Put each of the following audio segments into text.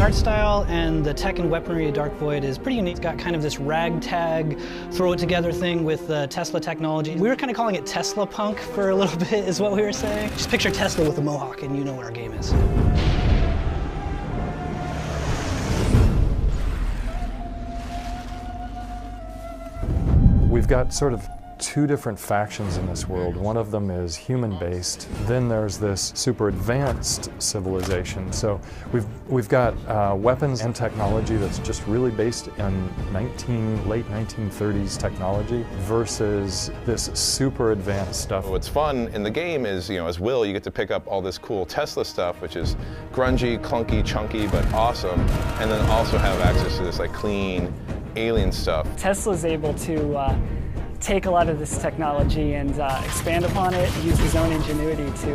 art style and the tech and weaponry of Dark Void is pretty unique. It's got kind of this ragtag, throw it together thing with Tesla technology. We were kind of calling it Tesla punk for a little bit is what we were saying. Just picture Tesla with a mohawk and you know what our game is. We've got sort of two different factions in this world. One of them is human-based. Then there's this super advanced civilization. So we've got weapons and technology that's just really based in late 1930s technology versus this super advanced stuff. What's fun in the game is, as Will, you get to pick up all this cool Tesla stuff, which is grungy, clunky, chunky, but awesome, and then also have access to this like clean alien stuff. Tesla's able to take a lot of this technology and expand upon it, use his own ingenuity to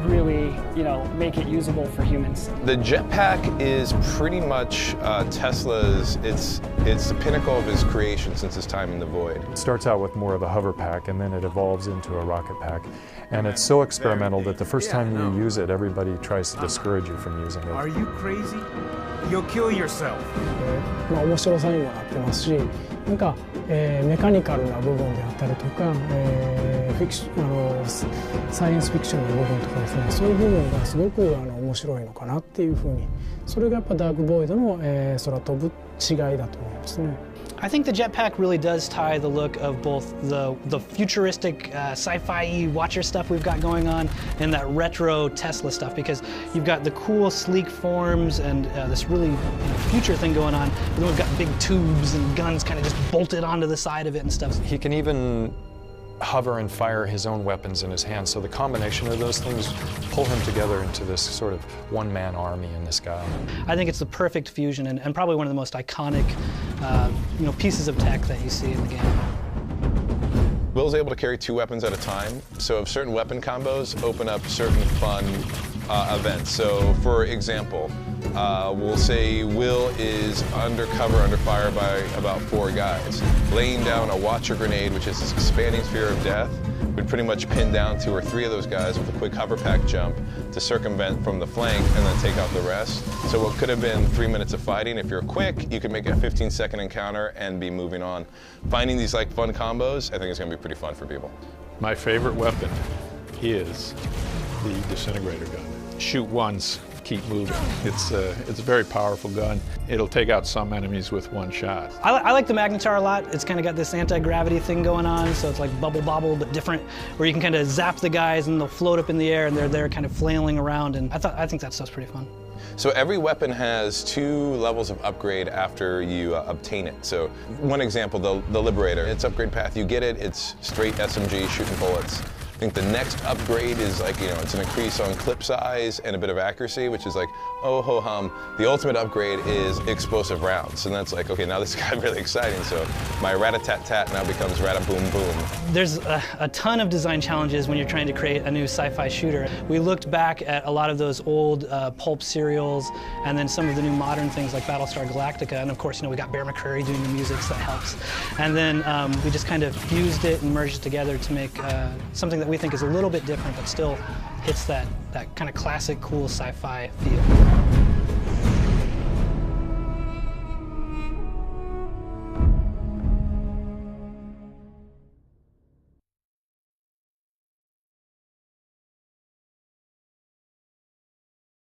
really, make it usable for humans. The jetpack is pretty much Tesla's, it's the pinnacle of his creation since his time in the Void. It starts out with more of a hover pack and then it evolves into a rocket pack. And it's so experimental that the first time you use it, everybody tries to discourage you from using it. Are you crazy? You'll kill yourself. 面白さにもなってますし、メカニカルな部分であったりとか、サイエンスフィクションの部分とかですね、そういう部分がすごく面白いのかなっていうふうに、それがやっぱダークボイドの空飛ぶ違いだと思いますね。I think the jetpack really does tie the look of both the futuristic sci-fi Watcher stuff we've got going on and that retro Tesla stuff, because you've got the cool sleek forms and this really future thing going on, but then we've got big tubes and guns kind of just bolted onto the side of it and stuff. He can even hover and fire his own weapons in his hands, so the combination of those things pull him together into this sort of one-man army in the sky. I think it's the perfect fusion and probably one of the most iconic pieces of tech that you see in the game. Will's able to carry 2 weapons at a time, so if certain weapon combos open up certain fun events. So for example, we'll say Will is under fire by about 4 guys. Laying down a Watcher grenade, which is this expanding sphere of death, would pretty much pin down 2 or 3 of those guys with a quick hover pack jump to circumvent from the flank and then take out the rest. So what could have been 3 minutes of fighting, if you're quick, you could make it a 15-second encounter and be moving on. Finding these fun combos, I think is going to be pretty fun for people. My favorite weapon is the disintegrator gun. Shoot once, keep moving. It's a very powerful gun. It'll take out some enemies with 1 shot. I like the Magnetar a lot. It's kind of got this anti-gravity thing going on, so it's like bubble bobble but different, where you can kind of zap the guys and they'll float up in the air and they're there kind of flailing around, and I think that stuff's pretty fun. So every weapon has 2 levels of upgrade after you obtain it. So one example, the Liberator, its upgrade path, you get it, it's straight SMG shooting bullets. I think the next upgrade is it's an increase on clip size and a bit of accuracy, which is like, oh ho hum. The ultimate upgrade is explosive rounds. And that's like, okay, now this got really exciting. So my rat-a-tat-tat now becomes rat-a-boom-boom. There's a ton of design challenges when you're trying to create a new sci-fi shooter. We looked back at a lot of those old pulp serials and then some of the new modern things like Battlestar Galactica. And of course, we got Bear McCreary doing the music, so that helps. And then we just kind of fused it and merged it together to make something that we think is a little bit different, but still hits that kind of classic, cool sci-fi feel.